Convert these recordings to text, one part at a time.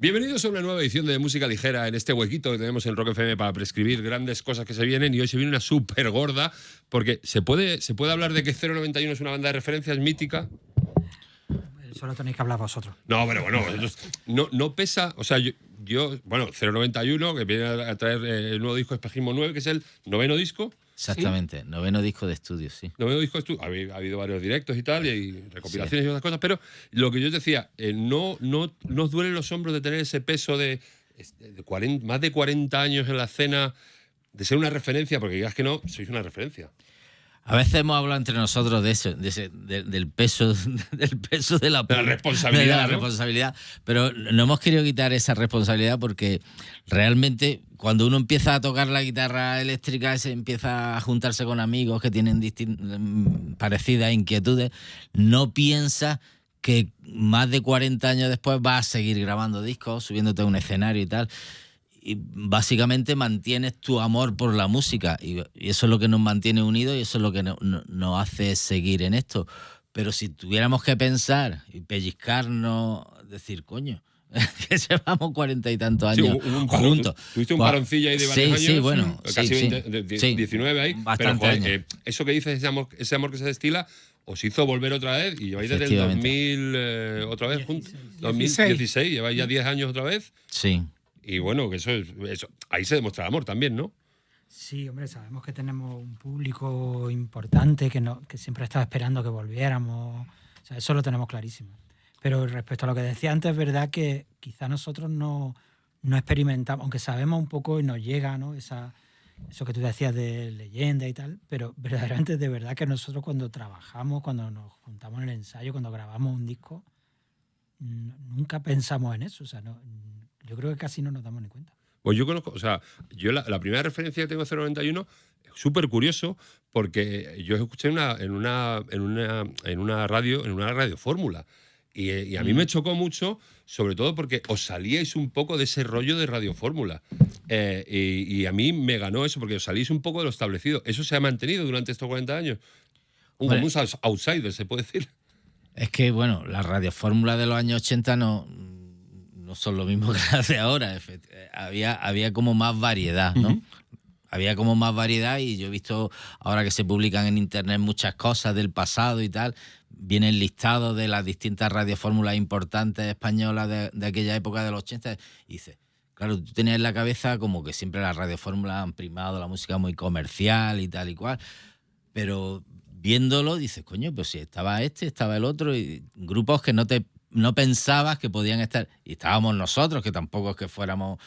Bienvenidos a una nueva edición de Música Ligera en este huequito que tenemos en Rock FM para prescribir grandes cosas que se vienen, y hoy se viene una súper gorda porque se puede hablar de que 091 es una banda de referencias mítica. Solo tenéis que hablar vosotros. No, pero bueno, no pesa, o sea, yo 091, que viene a traer el nuevo disco Espejismo 9, que es el 9º disco. Exactamente, ¿sí? 9º disco de estudio, sí. 9º disco de estudio. Ha habido varios directos y tal, y recopilaciones y otras cosas, pero lo que yo te decía, no os duelen los hombros de tener ese peso de más de 40 años en la escena, de ser una referencia, porque digas que no, sois una referencia. A veces hemos hablado entre nosotros de eso, del peso de la responsabilidad. De la responsabilidad, pero no hemos querido quitar esa responsabilidad porque realmente cuando uno empieza a tocar la guitarra eléctrica, se empieza a juntarse con amigos que tienen parecidas inquietudes, no piensa que más de 40 años después vas a seguir grabando discos, subiéndote a un escenario y tal. Y básicamente mantienes tu amor por la música y eso es lo que nos mantiene unidos y eso es lo que nos hace seguir en esto. Pero si tuviéramos que pensar y pellizcarnos, decir, coño, que llevamos 40 y tantos años juntos. Tuviste un paroncillo ahí de varios años. Sí, bueno. Casi 19 ahí. Bastante pero, joder, eso que dices, ese amor que se destila, os hizo volver otra vez y lleváis desde el 2000 otra vez juntos. 2016, lleváis ya 10 años otra vez. Sí. Y bueno, que eso ahí se demuestra el amor también, ¿no? Sí, hombre, sabemos que tenemos un público importante que siempre está esperando que volviéramos. O sea, eso lo tenemos clarísimo. Pero respecto a lo que decía antes, es verdad que quizá nosotros no experimentamos, aunque sabemos un poco y nos llega, ¿no? Eso que tú decías de leyenda y tal, pero verdaderamente de verdad que nosotros cuando trabajamos, cuando nos juntamos en el ensayo, cuando grabamos un disco, nunca pensamos en eso. O sea, yo creo que casi no nos damos ni cuenta. Pues yo conozco, o sea, yo la primera referencia que tengo de 091 es súper curioso porque yo escuché en una radio fórmula y a mí me chocó mucho, sobre todo porque os salíais un poco de ese rollo de radio fórmula y a mí me ganó eso porque os salís un poco de lo establecido. Eso se ha mantenido durante estos 40 años. Como un outsider, se puede decir. Es que, bueno, las radiofórmulas de los años 80 no son lo mismo que las de ahora. Había como más variedad, ¿no? Había como más variedad y yo he visto ahora que se publican en internet muchas cosas del pasado y tal, vienen listados de las distintas radiofórmulas importantes españolas de aquella época de los 80 y dices, claro, tú tenías en la cabeza como que siempre las radiofórmulas han primado la música muy comercial y tal y cual, pero viéndolo dices, coño, pues si estaba estaba el otro, y grupos que no pensabas que podían estar, y estábamos nosotros, que tampoco es que fuéramos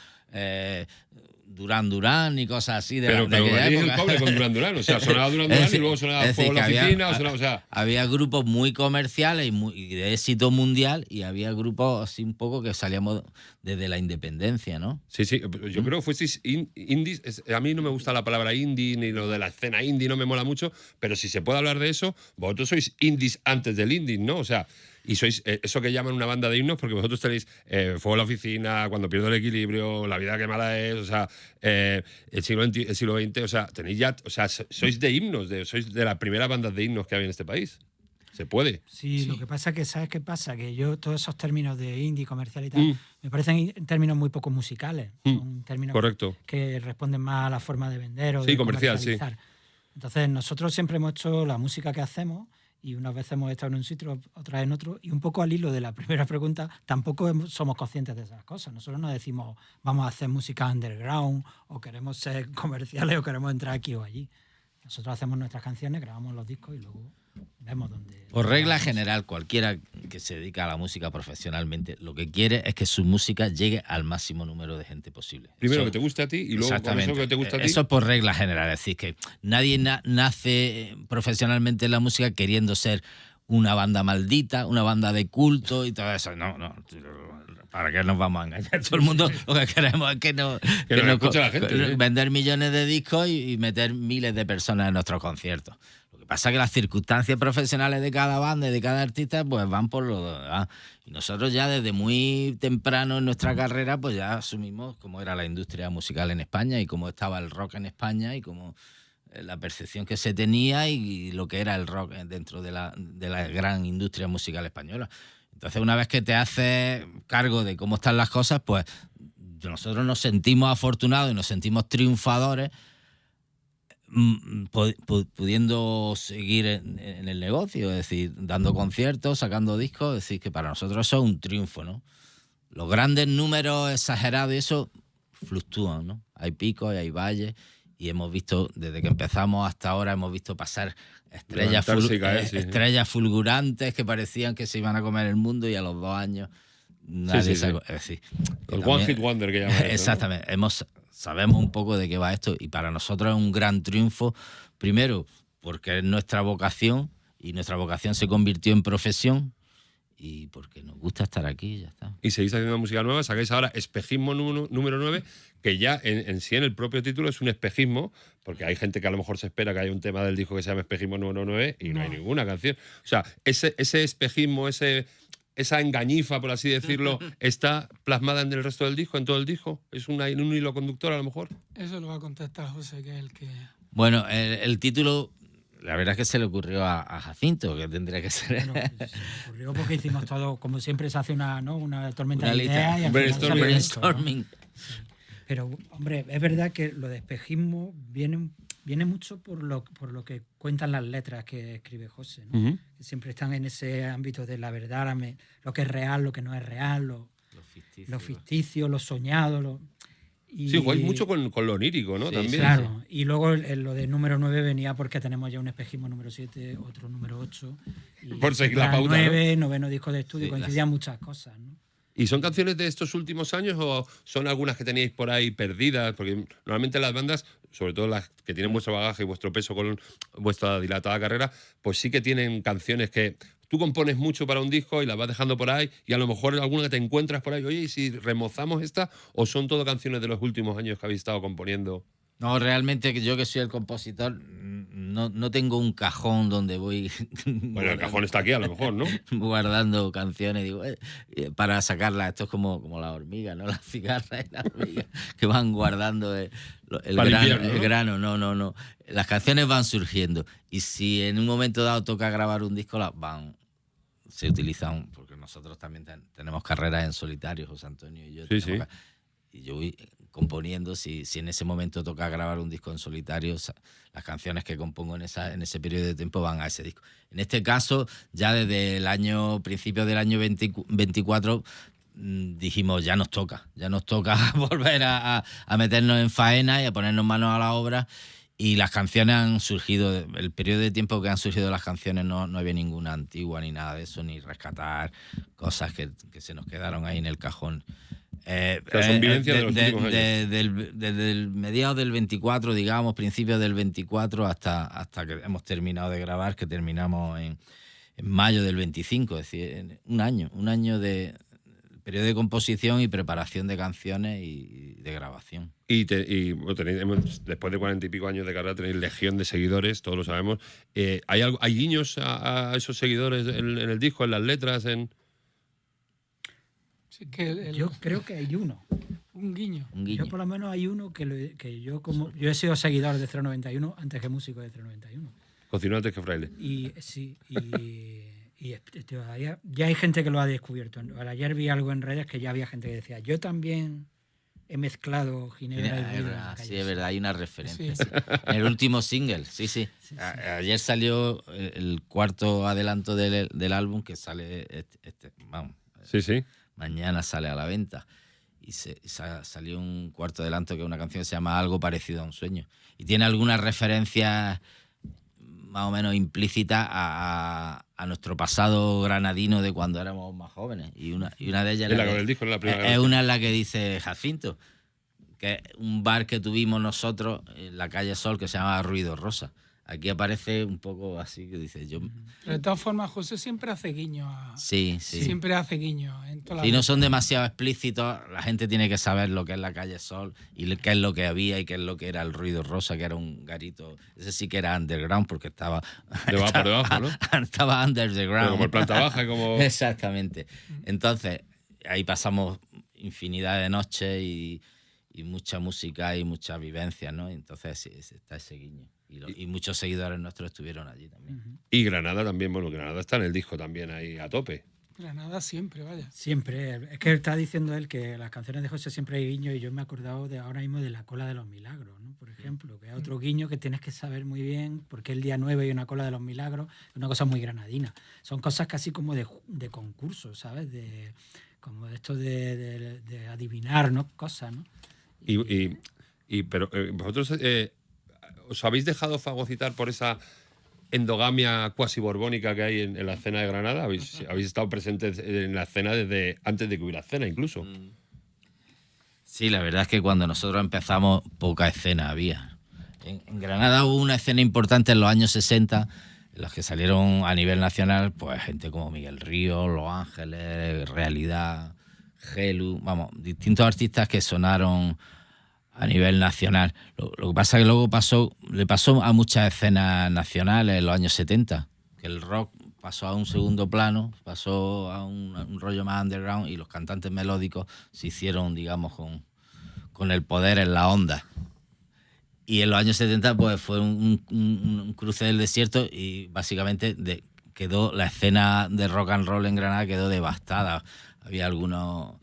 Duran ni cosas así de pero aquella época. El pobre con Duran, o sea, sonaba Duran y luego sonaba Fuego en la Oficina, había grupos muy comerciales y de éxito mundial, y había grupos así un poco que salíamos desde la independencia, ¿no? Sí, yo creo que fuisteis indies. A mí no me gusta la palabra indie, ni lo de la escena indie no me mola mucho, pero si se puede hablar de eso, vosotros sois indies antes del indie, ¿no? O sea, y sois eso que llaman una banda de himnos, porque vosotros tenéis Fuego en la Oficina, Cuando pierdo el equilibrio, La vida que mala es, o sea, el siglo XX, o sea, tenéis ya, o sea, sois de himnos, sois de las primeras bandas de himnos que había en este país. Se puede. Sí, lo que pasa es que, ¿sabes qué pasa? Que yo todos esos términos de indie, comercial y tal, me parecen términos muy poco musicales. Son términos correcto, que responden más a la forma de vender o de comercial, comercializar. Sí. Entonces, nosotros siempre hemos hecho la música que hacemos y unas veces hemos estado en un sitio, otras en otro, y un poco al hilo de la primera pregunta, tampoco somos conscientes de esas cosas. Nosotros no decimos, vamos a hacer música underground, o queremos ser comerciales, o queremos entrar aquí o allí. Nosotros hacemos nuestras canciones, grabamos los discos y luego vemos dónde... Por regla general, cualquiera que se dedica a la música profesionalmente, lo que quiere es que su música llegue al máximo número de gente posible. Primero que te guste a ti y luego con eso que te gusta a ti. Eso es por regla general, es decir, que nadie nace profesionalmente en la música queriendo ser una banda maldita, una banda de culto y todo eso. No. ¿Para qué nos vamos a engañar? Todo el mundo lo que queremos es que nos escuche la gente, vender millones de discos y meter miles de personas en nuestros conciertos. Lo que pasa es que las circunstancias profesionales de cada banda y de cada artista pues van por lo demás. Y nosotros ya desde muy temprano en nuestra carrera pues ya asumimos cómo era la industria musical en España y cómo estaba el rock en España y cómo la percepción que se tenía y lo que era el rock dentro de la gran industria musical española. Entonces, una vez que te haces cargo de cómo están las cosas, pues nosotros nos sentimos afortunados y nos sentimos triunfadores pudiendo seguir en el negocio, es decir, dando conciertos, sacando discos, es decir, que para nosotros eso es un triunfo, ¿no? Los grandes números exagerados y eso fluctúan, ¿no? Hay picos y hay valles, y hemos visto, desde que empezamos hasta ahora, hemos visto pasar estrellas fulgurantes que parecían que se iban a comer el mundo, y a los 2 años nadie sí. Es decir, El One Hit Wonder que llaman. Exactamente. Sabemos un poco de qué va esto, y para nosotros es un gran triunfo, primero porque es nuestra vocación, y nuestra vocación se convirtió en profesión, y porque nos gusta estar aquí, ya está. Y seguís haciendo música nueva, sacáis ahora Espejismo número 9, que ya en sí, en el propio título, es un espejismo, porque hay gente que a lo mejor se espera que haya un tema del disco que se llame Espejismo número 9 y no hay ninguna canción. O sea, ese espejismo, esa engañifa, por así decirlo, está plasmada en el resto del disco, en todo el disco. ¿Es un hilo conductor a lo mejor? Eso lo va a contestar José, que es el que... Bueno, el título, la verdad es que se le ocurrió a Jacinto, que tendría que ser... Bueno, pues se me ocurrió porque hicimos todo, como siempre se hace una tormenta de lista. ideas y al final sale esto, ¿no? Brainstorming. Pero, hombre, es verdad que lo de espejismo viene mucho por lo que cuentan las letras que escribe José, ¿no? Uh-huh. Que siempre están en ese ámbito de la verdad, lo que es real, lo que no es real, lo ficticio, lo soñado. Sí, jugáis mucho con lo onírico, ¿no? Sí, también. Claro, y luego lo de número 9 venía porque tenemos ya un espejismo número 7, otro número 8. Por seguir la pauta, 9, noveno disco de estudio, Sí, coincidían muchas cosas, ¿no? ¿Y son canciones de estos últimos años o son algunas que teníais por ahí perdidas? Porque normalmente las bandas, sobre todo las que tienen vuestro bagaje y vuestro peso con vuestra dilatada carrera, pues sí que tienen canciones que tú compones mucho para un disco y las vas dejando por ahí, y a lo mejor alguna que te encuentras por ahí, oye, ¿y si remozamos esta? ¿O son todo canciones de los últimos años que habéis estado componiendo? No, realmente yo que soy el compositor, no tengo un cajón donde voy... Bueno, el cajón está aquí a lo mejor, ¿no? Guardando canciones, digo, para sacarlas. Esto es como las hormigas, ¿no? Las cigarras y las hormigas que van guardando el grano. No. Las canciones van surgiendo, y si en un momento dado toca grabar un disco, se utilizan, porque nosotros también tenemos carreras en solitario, José Antonio y yo. Sí. Y yo voy componiendo, si en ese momento toca grabar un disco en solitario, las canciones que compongo en ese periodo de tiempo van a ese disco. En este caso, ya desde principios del año 24, dijimos, ya nos toca volver a meternos en faena y a ponernos manos a la obra. Y las canciones han surgido, el periodo de tiempo que han surgido las canciones no había ninguna antigua ni nada de eso, ni rescatar cosas que se nos quedaron ahí en el cajón. Son vivencias de los últimos años. Desde el mediados del 24, digamos, principios del 24, hasta que hemos terminado de grabar, que terminamos en mayo del 25, es decir, un año de periodo de composición y preparación de canciones y de grabación. Bueno, después de 40 y pico años de carrera tenéis legión de seguidores, todos lo sabemos. ¿Hay guiños a esos seguidores en el disco, en las letras? Sí, que Yo creo que hay uno. un guiño. Yo por lo menos hay uno que yo he sido seguidor de 091 antes que músico de 091. Cocinó antes que fraile. Y sí, ya hay gente que lo ha descubierto. Ayer vi algo en redes que ya había gente que decía, yo también he mezclado Ginebra y Vida. Sí, es verdad, hay una referencia. Sí. En el último single, sí. Ayer salió el cuarto adelanto del álbum, que sale vamos. Sí. Mañana sale a la venta. Y salió un cuarto adelanto que es una canción que se llama Algo parecido a un sueño. Y tiene algunas referencias más o menos implícitas a nuestro pasado granadino de cuando éramos más jóvenes. Y una de ellas es una en la que dice Jacinto, que es un bar que tuvimos nosotros en la calle Sol que se llama Ruido Rosa. Aquí aparece un poco así, que dice yo... Pero de todas formas, José siempre hace guiño Sí. Siempre hace guiño en todas Si las... no son demasiado explícitos, la gente tiene que saber lo que es la calle Sol y qué es lo que había y qué es lo que era el Ruido Rosa, que era un garito. Ese sí que era underground porque estaba... por debajo, ¿no? Estaba underground. Pero como el planta baja, como... Exactamente. Entonces, ahí pasamos infinidad de noches y mucha música y muchas vivencias, ¿no? Entonces sí, está ese guiño. Y muchos seguidores nuestros estuvieron allí también. Y Granada también, bueno, Granada está en el disco también ahí a tope. Granada siempre, vaya. Siempre. Es que está diciendo él que las canciones de José siempre hay guiño y yo me he acordado de ahora mismo de La Cola de los Milagros, ¿no? Por ejemplo, que es otro guiño que tienes que saber muy bien porque el día 9 hay una Cola de los Milagros, una cosa muy granadina. Son cosas casi como de concurso, ¿sabes? Como de esto de adivinar, ¿no? Cosas, ¿no? Pero vosotros os habéis dejado fagocitar por esa endogamia cuasi borbónica que hay en la escena de Granada. ¿Habéis estado presentes en la escena desde antes de que hubiera escena incluso? Sí, la verdad es que cuando nosotros empezamos poca escena había. En Granada hubo una escena importante en los años 60 en los que salieron a nivel nacional pues gente como Miguel Ríos, Los Ángeles, Realidad, Gelu, vamos, distintos artistas que sonaron a nivel nacional. Lo que pasa es que luego le pasó a muchas escenas nacionales en los años 70, que el rock pasó a un segundo plano, pasó a un rollo más underground y los cantantes melódicos se hicieron, digamos, con el poder en la onda. Y en los años 70 pues fue un cruce del desierto y básicamente quedó la escena de rock and roll en Granada quedó devastada. Había algunos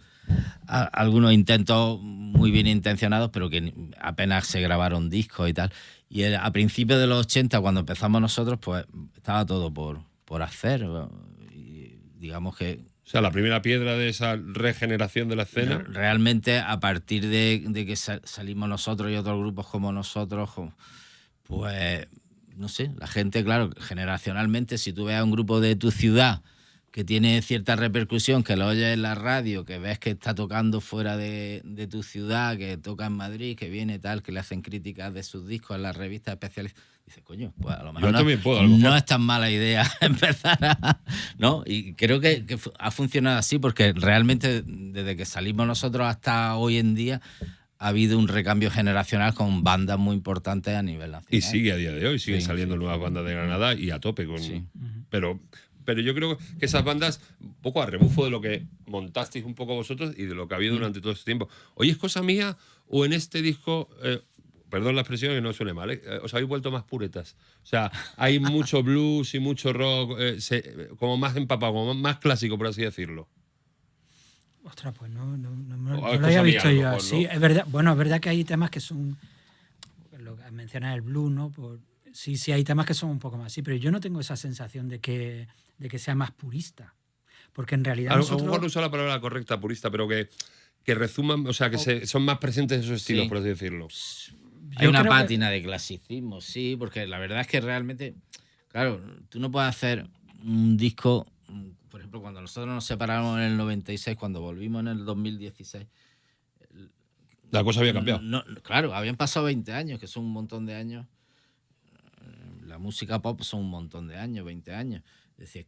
intentos muy bien intencionados, pero que apenas se grabaron discos y tal. Y a principios de los 80, cuando empezamos nosotros, pues estaba todo por hacer. Y digamos que... O sea, la primera piedra de esa regeneración de la escena. Realmente, a partir de que salimos nosotros y otros grupos como nosotros, pues, no sé, la gente, claro, generacionalmente, si tú ves a un grupo de tu ciudad que tiene cierta repercusión, que lo oyes en la radio, que ves que está tocando fuera de tu ciudad, que toca en Madrid, que viene tal, que le hacen críticas de sus discos en las revistas especiales, dices, coño, pues a lo mejor no es tan mala idea empezar ¿no? Y creo que ha funcionado así, porque realmente desde que salimos nosotros hasta hoy en día ha habido un recambio generacional con bandas muy importantes a nivel nacional. Y sigue a día de hoy, siguen saliendo nuevas bandas de Granada y a tope con... Sí. Pero yo creo que esas bandas, un poco a rebufo de lo que montasteis un poco vosotros y de lo que ha habido durante todo este tiempo. ¿Oye, es cosa mía o en este disco, perdón la expresión que no suene mal, os habéis vuelto más puretas? O sea, hay mucho blues y mucho rock, como más empapado, como más clásico, por así decirlo. Ostras, pues no lo cosa había mía, visto a lo yo mejor, así. ¿no? Es verdad, bueno, es verdad que hay temas que son, lo que mencionas el blues, ¿no? Sí, hay temas que son un poco más así, pero yo no tengo esa sensación de que sea más purista. Porque en realidad A lo mejor no uso la palabra correcta, purista, pero que rezuman, o sea, que son más presentes esos estilos, Sí. por así decirlo. Hay una pátina de clasicismo, sí, porque la verdad es que realmente, claro, tú no puedes hacer un disco, por ejemplo, cuando nosotros nos separamos en el 96, cuando volvimos en el 2016. La cosa había cambiado. Claro, habían pasado 20 años, que son un montón de años. La música pop son un montón de años, 20 años. Es decir,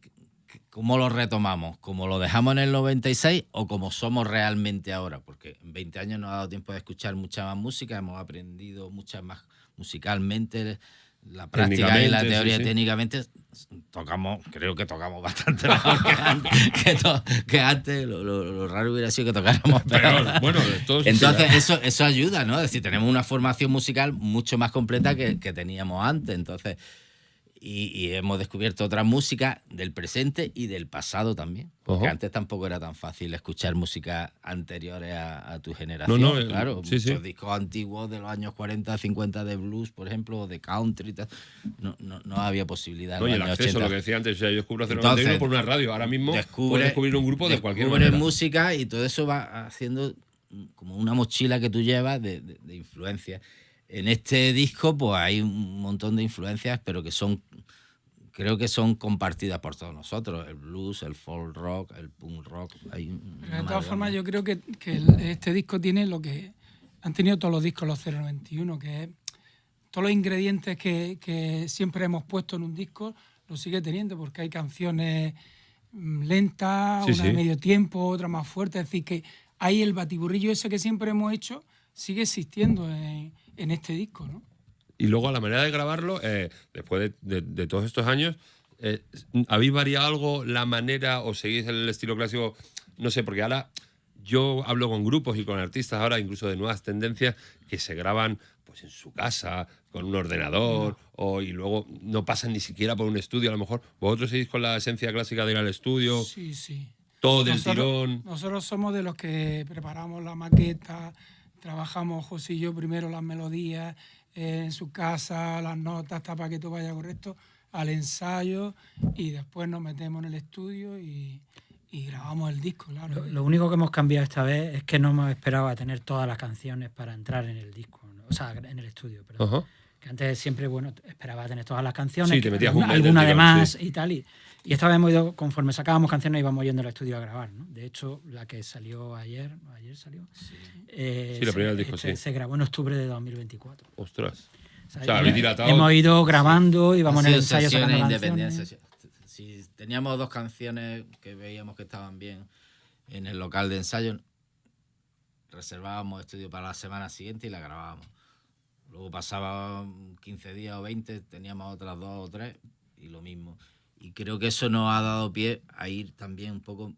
¿cómo lo retomamos? ¿Cómo lo dejamos en el 96 o como somos realmente ahora? Porque en 20 años nos ha dado tiempo de escuchar mucha más música, hemos aprendido muchas más musicalmente, la práctica y la teoría. Sí. Técnicamente creo que tocamos bastante mejor que antes. Lo raro hubiera sido que tocáramos peor. Bueno, todos. Entonces eso ayuda, ¿no? Es decir, tenemos una formación musical mucho más completa que teníamos antes. Entonces, y hemos descubierto otra música del presente y del pasado también. Porque antes tampoco era tan fácil escuchar música anteriores a tu generación. Claro, muchos discos antiguos de los años 40, 50 de blues, por ejemplo, o de country, tal, no había posibilidad. No, y el acceso, 80. lo que decía antes, o sea, yo descubro hacer un por una radio. Ahora mismo puedes descubrir un grupo de cualquier manera. Descubres música y todo eso va haciendo como una mochila que tú llevas de influencias. En este disco pues hay un montón de influencias, pero creo que son compartidas por todos nosotros. El blues, el folk rock, el punk rock. De todas formas, yo creo que este disco tiene lo que han tenido todos los discos, los 091, que es todos los ingredientes que siempre hemos puesto en un disco, lo sigue teniendo, porque hay canciones lentas, una de medio tiempo, otra más fuerte. Es decir, que hay el batiburrillo ese que siempre hemos hecho, sigue existiendo en este disco, ¿no? Y luego a la manera de grabarlo, después de todos estos años, ¿habéis variado algo la manera o seguís el estilo clásico? No sé, porque ahora yo hablo con grupos y con artistas ahora, incluso de nuevas tendencias, que se graban pues en su casa, con un ordenador, y luego no pasan ni siquiera por un estudio a lo mejor. ¿Vosotros seguís con la esencia clásica de ir al estudio? Sí. Todo del tirón. Nosotros somos de los que preparamos la maqueta, trabajamos José y yo primero las melodías en su casa, las notas, para que todo vaya correcto, al ensayo, y después nos metemos en el estudio y grabamos el disco, claro. Lo único que hemos cambiado esta vez es que no hemos esperado a tener todas las canciones para entrar en el disco, ¿no? O sea, en el estudio, perdón. Ajá. Que antes siempre, bueno, esperaba a tener todas las canciones, Sí, te metías un mes del alguna de tirón, más sí. y tal. Y esta vez hemos ido, conforme sacábamos canciones, íbamos yendo al estudio a grabar, ¿no? De hecho, la que salió ayer salió. Sí, la primera del disco, sí. Se grabó en octubre de 2024. Ostras. O O sea, habéis dilatado. hemos ido grabando, íbamos en Han el sido ensayo sesiones sacando independientes. canciones. Si teníamos 2 canciones que veíamos que estaban bien en el local de ensayo, reservábamos estudio para la semana siguiente y la grabábamos. Luego pasaba 15 días o 20, teníamos otras 2 o 3 y lo mismo. Y creo que eso nos ha dado pie a ir también un poco,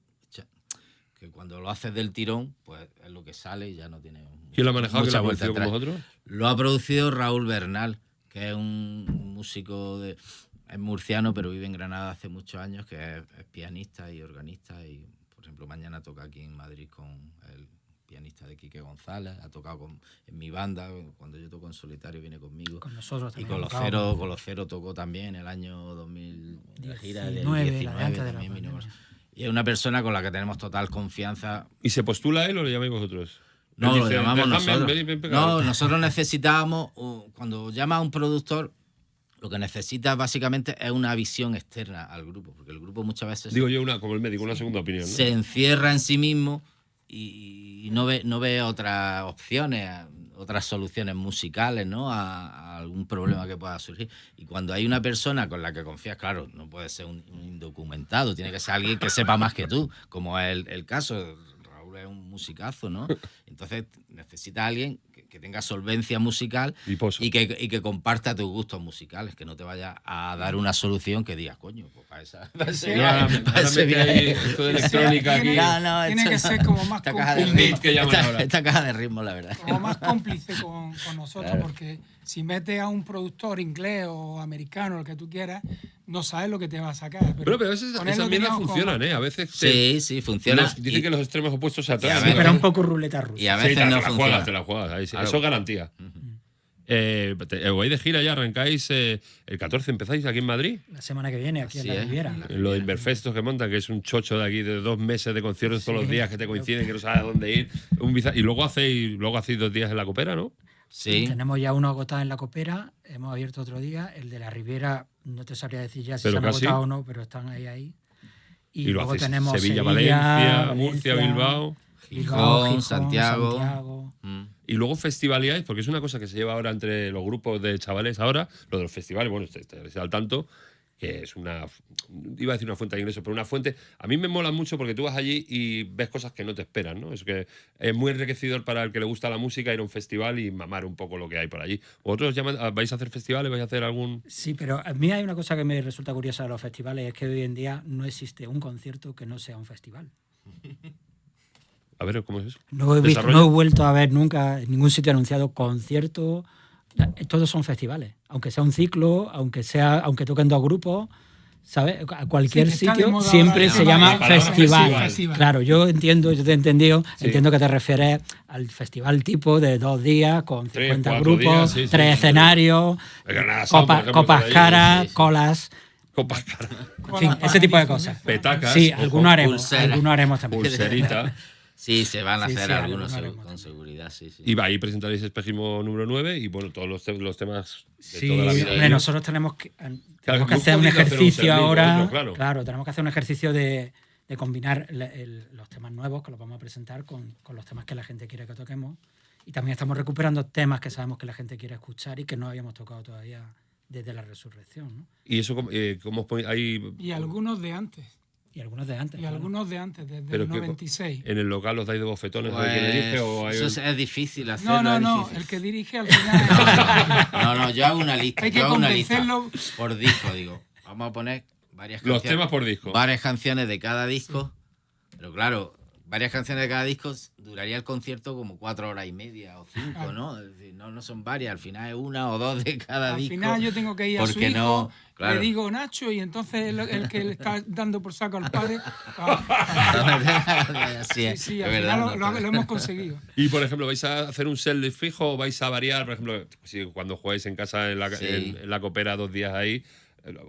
que cuando lo haces del tirón, pues es lo que sale y ya no tiene ¿Quién lo ha manejado? ¿Quién mucha lo ha vuelta producido con atrás. vosotros? Lo ha producido Raúl Bernal, que es un músico es murciano, pero vive en Granada hace muchos años, que es pianista y organista, y por ejemplo mañana toca aquí en Madrid con el pianista de Quique González, ha tocado en mi banda, cuando yo toco en solitario viene conmigo. Con nosotros Y también. con los Cero tocó también en el año 2000, la gira del 19 la de antes de la también vino. pandemia. Y es una persona con la que tenemos total confianza. ¿Y se postula él o lo llamáis vosotros? No, Él lo dice, llamamos "Déjame, nosotros. ven pegado". No, nosotros necesitábamos, cuando llama a un productor, lo que necesita básicamente es una visión externa al grupo, porque el grupo muchas veces Digo yo, como el médico, una segunda opinión, ¿no? se encierra en sí mismo y no ve otras opciones, otras soluciones musicales, ¿no? A algún problema que pueda surgir. Y cuando hay una persona con la que confías, claro, no puede ser un indocumentado, tiene que ser alguien que sepa más que tú, como es el caso. Raúl es un musicazo, ¿no? Entonces necesita alguien que tenga solvencia musical Y pozo. y que comparta tus gustos musicales, que no te vaya a dar una solución que digas, coño, pues para ese viaje, para ese mete viaje. ahí esto de electrónica aquí. Tiene que ser como más esta caja de Un cómplice, beat que llaman ahora. esta caja de ritmo, la verdad. como más cómplice con nosotros, Claro. porque si metes a un productor inglés o americano, el que tú quieras, no sabes lo que te va a sacar. Pero a veces con él esas lo mierdas teníamos funcionan, ¿eh? A veces Sí, funciona. dicen que los extremos opuestos se atraen. a ¿no? veces- Pero un poco ruleta rusa. Y a Sí, veces te no la funciona. juegas, te la juegas. Ahí sí. Claro. Eso es garantía. Vais de gira ya, arrancáis el 14, empezáis aquí en Madrid. La semana que viene, aquí Así en la es. Riviera. Lo de Inverfestos que montan, que es un chocho de aquí de 2 meses de conciertos todos los días que te coinciden, que no sabes a dónde ir. Y luego hacéis 2 días en la Copera, ¿no? Sí. Tenemos ya uno agotado en la Copera, hemos abierto otro día. El de la Riviera, no te sabría decir ya si Pero se han casi. agotado o no, pero están ahí. Y lo luego hacéis tenemos Sevilla, Sevilla, Valencia, Murcia, Bilbao. Gijón, Santiago. Y luego festivaleáis, porque es una cosa que se lleva ahora entre los grupos de chavales ahora, lo de los festivales, bueno, estáis al tanto, que es iba a decir una fuente de ingresos, pero una fuente, a mí me mola mucho porque tú vas allí y ves cosas que no te esperan, ¿no? Es que es muy enriquecedor para el que le gusta la música ir a un festival y mamar un poco lo que hay por allí. ¿Vosotros vais a hacer festivales? ¿Vais a hacer algún...? Sí, pero a mí hay una cosa que me resulta curiosa de los festivales, es que hoy en día no existe un concierto que no sea un festival. A ver, ¿cómo es eso? No he vuelto a ver nunca en ningún sitio anunciado concierto. Todos son festivales. Aunque sea un ciclo, aunque toquen 2 grupos, ¿sabes? A cualquier Sí, que está de sitio moda siempre ahora se la llama palabra festival. festival. Claro, yo te he entendido. Sí. Entiendo que te refieres al festival tipo de 2 días con 3, 50 4 grupos, días, sí, 3 sí. escenarios, El Granada Sound, por ejemplo, copas por ahí. caras, Sí, sí. colas, Copas caras, en fin, ese tipo de cosas. petacas, Sí, ojo, algunos haremos pulsera. también. pulserita. Sí, se van a Sí, hacer sí, algunos haremos con también. seguridad, sí. Y ahí presentaréis Espejismo número 9 y bueno, todos los temas de Sí, toda la vida. hombre, nosotros tenemos que Claro, hacer muy un jodido hacer un ejercicio servicio, ahora. otro, claro. Tenemos que hacer un ejercicio de combinar los temas nuevos que los vamos a presentar con los temas que la gente quiere que toquemos. Y también estamos recuperando temas que sabemos que la gente quiere escuchar y que no habíamos tocado todavía desde la resurrección, ¿no? Y eso, ¿cómo os ponéis ahí? Y algunos de antes. Y algunos de antes. Y claro. algunos de antes, desde Pero el que- 96. ¿En el local os dais de bofetones Pues, de quién dirige o hay eso es difícil hacerlo. No, es no, difícil. el que dirige al final. No, yo hago una lista. Hay que yo hago una lista convencerlo. por disco, digo. Vamos a poner varias los canciones. temas por disco? Varias canciones de cada disco. Pero claro, varias canciones de cada disco, duraría el concierto como 4 horas y media o 5, ¿no? Es decir, no son varias, al final es 1 o 2 de cada disco. Al final yo tengo que ir a su hijo, no, claro. le digo Nacho, y entonces el que le está dando por saco al padre. Sí, al final lo hemos conseguido. Y, por ejemplo, ¿vais a hacer un set fijo o vais a variar? Por ejemplo, si cuando jugáis en casa en la Copera 2 días ahí,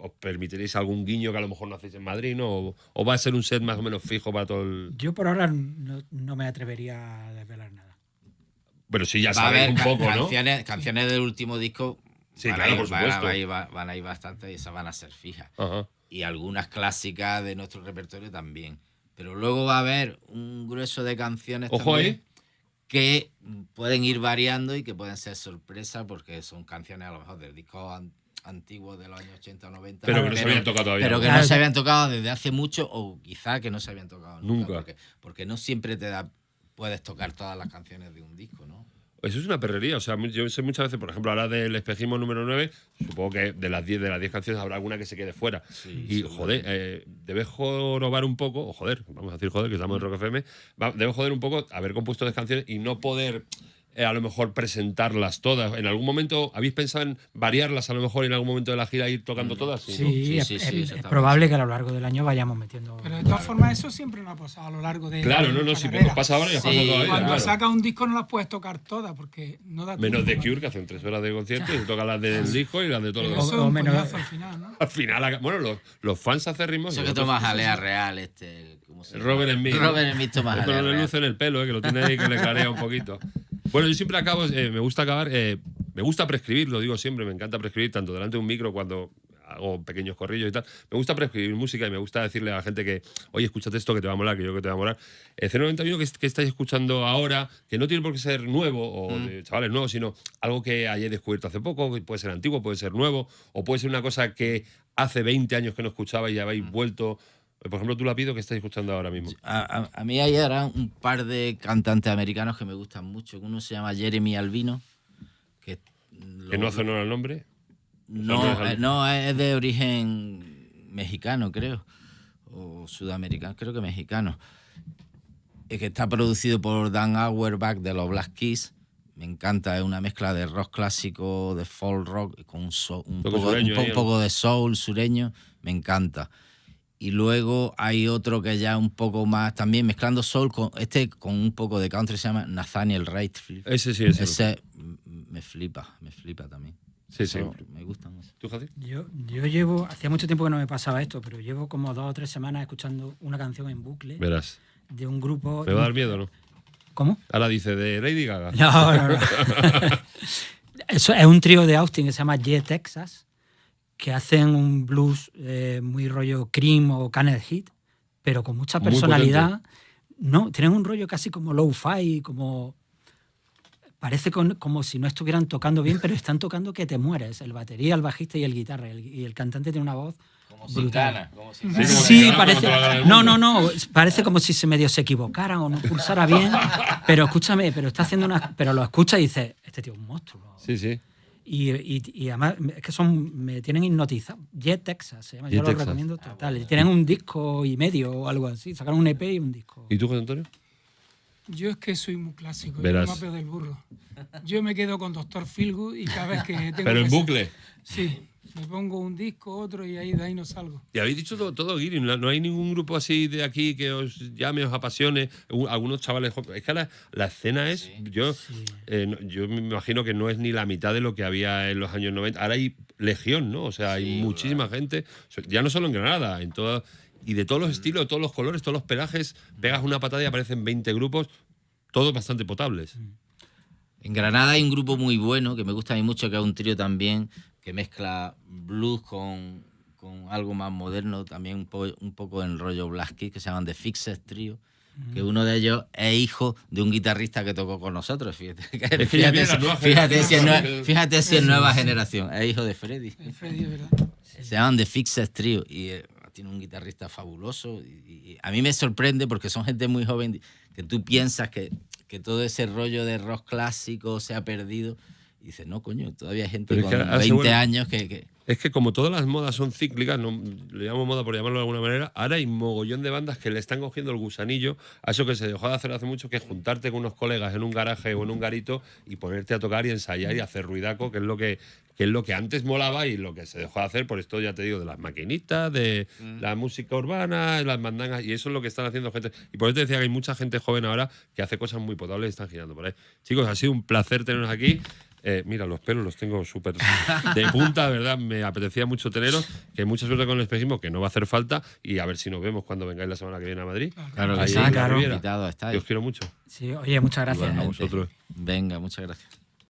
¿os permitiréis algún guiño que a lo mejor no hacéis en Madrid, ¿no? ¿O va a ser un set más o menos fijo para todo el...? Yo por ahora no me atrevería a desvelar nada. Pero sí, ya va a haber sabéis un poco, ¿no? canciones del último disco. Sí, claro, por supuesto. Van a ir bastante y esas van a ser fijas. Ajá. Y algunas clásicas de nuestro repertorio también. Pero luego va a haber un grueso de canciones Ojo también ahí. que pueden ir variando y que pueden ser sorpresa porque son canciones a lo mejor del disco antiguos de los años 80 o 90. Pero que no se habían tocado todavía. Pero que Claro. no se habían tocado desde hace mucho o quizá que no se habían tocado Nunca. Porque no siempre puedes tocar todas las canciones de un disco, ¿no? Eso es una perrería. O sea, yo sé muchas veces, por ejemplo, ahora del espejismo número 9, supongo que de las 10 canciones habrá alguna que se quede fuera. Sí, Y, joder, debes jorobar un poco, o joder, vamos a decir joder, que estamos en Rock FM, debes joder un poco haber compuesto 10 canciones y no poder a lo mejor presentarlas todas. ¿En algún momento habéis pensado en variarlas a lo mejor en algún momento de la gira ir tocando todas? Sí, ¿no? es eso está probable que a lo largo del año vayamos metiendo... Pero de todas formas, eso siempre nos ha pasado a lo largo de Claro, la no, si carrera. nos pasa ahora ya Sí, pasa todavía. Cuando Claro. sacas un disco no las puedes tocar todas porque no da Menos tiempo. de Cure, que hacen 3 horas de concierto y se tocan las del disco y las de todos Pero los eso demás. es un menos- coñazo al final, ¿no? Al final, bueno, los fans acérrimos. Eso que tomas jalea real, ¿cómo se llama? Robert Smith. Robert Smith toma Pero jalea le real. luce en el pelo, que lo tiene ahí que le clarea un poquito. Bueno, yo siempre acabo, me gusta acabar, me gusta prescribir, lo digo siempre, me encanta prescribir, tanto delante de un micro cuando hago pequeños corrillos y tal. Me gusta prescribir música y me gusta decirle a la gente que, oye, escúchate esto que te va a molar, que yo creo que te va a molar. 091 que estáis escuchando ahora, que no tiene por qué ser nuevo o de chavales nuevos, sino algo que hayáis descubierto hace poco, que puede ser antiguo, puede ser nuevo, o puede ser una cosa que hace 20 años que no escuchabais y ya habéis vuelto. Por ejemplo, tú, Lapido, ¿qué estáis escuchando ahora mismo? A mí hay ahora un par de cantantes americanos que me gustan mucho. Uno se llama Jeremy Albino, que Que no hace honor al nombre. no, es de origen mexicano, creo, o sudamericano, creo que mexicano. Es que está producido por Dan Auerbach de los Black Keys. Me encanta, es una mezcla de rock clásico, de folk rock, con un Toque sureño ahí, ¿no? poco de soul sureño. Me encanta. Y luego hay otro que ya un poco más, también mezclando soul con un poco de country, se llama Nathaniel Rateliff. Ese sí, Ese me flipa también. Sí, sí. Eso me gusta mucho. ¿Tú, Jaci? Yo llevo, hacía mucho tiempo que no me pasaba esto, pero llevo como 2 o 3 semanas escuchando una canción en bucle Verás. de un grupo... ¿Me va a dar miedo o no? ¿Cómo? Ahora dice, de Lady Gaga. No. Eso es un trío de Austin que se llama Jet Texas, que hacen un blues muy rollo Cream o Canned Heat, pero con mucha Muy personalidad. No, tienen un rollo casi como low-fi, como... Parece como si no estuvieran tocando bien, pero están tocando que te mueres. El batería, el bajista y el guitarra. Y el cantante tiene una voz Como brutal. Sintana. Sí, Sintana parece. cuando toca el No. Parece como si se equivocaran o no pulsara bien. Pero escúchame, pero está haciendo una. Pero lo escucha y dice, este tío es un monstruo. Sí, sí. Y además es que me tienen hipnotizado. Jet Texas se llama, Jet yo lo Texas. recomiendo total. Y tienen un disco y medio o algo así. Sacaron un EP y un disco. ¿Y tú, José Antonio? Yo es que soy muy clásico, Verás. yo me apeo del burro. Yo me quedo con Dr. Feelgood y cada vez que tengo Pero que en bucle. Sí, me pongo un disco, otro y de ahí no salgo. Y habéis dicho todo Guiri, no hay ningún grupo así de aquí que os llame, os apasione. Algunos chavales. Es que la escena es. Yo me imagino que no es ni la mitad de lo que había en los años 90. Ahora hay legión, ¿no? O sea, hay Sí, muchísima gente. Ya no solo en Granada, en todo. Y de todos los estilos, de todos los colores, todos los pelajes, pegas una patada y aparecen 20 grupos, todos bastante potables. En Granada hay un grupo muy bueno que me gusta a mí mucho, que es un trío también que mezcla blues con algo más moderno, también un poco en rollo Black Keys, que se llaman The Fixes Trio, que uno de ellos es hijo de un guitarrista que tocó con nosotros. Fíjate, Es que ya viene la nueva fíjate si es nueva generación, es hijo de Freddy. Freddy, es verdad. Se llaman The Fixes Trio y tiene un guitarrista fabuloso y a mí me sorprende porque son gente muy joven que tú piensas que todo ese rollo de rock clásico se ha perdido y dices, no, coño, todavía hay gente Pero es con que ahora se 20 vuelve- años que es que como todas las modas son cíclicas, no, le llamo moda por llamarlo de alguna manera, ahora hay mogollón de bandas que le están cogiendo el gusanillo a eso que se dejó de hacer hace mucho, que es juntarte con unos colegas en un garaje o en un garito y ponerte a tocar y ensayar y hacer ruidaco, que es lo que antes molaba y lo que se dejó de hacer por esto, ya te digo, de las maquinitas, de la música urbana, las mandangas, y eso es lo que están haciendo gente. Y por eso te decía que hay mucha gente joven ahora que hace cosas muy potables y están girando por ahí. Chicos, ha sido un placer teneros aquí. Mira, los pelos los tengo súper de punta, ¿verdad? Me apetecía mucho teneros. Que mucha suerte con el espejismo, que no va a hacer falta. Y a ver si nos vemos cuando vengáis la semana que viene a Madrid. Claro que Ahí sí, en la claro. Riviera. Invitado a estar. Yo os quiero mucho. Sí, oye, muchas gracias. Igualmente. A vosotros. Venga, muchas gracias.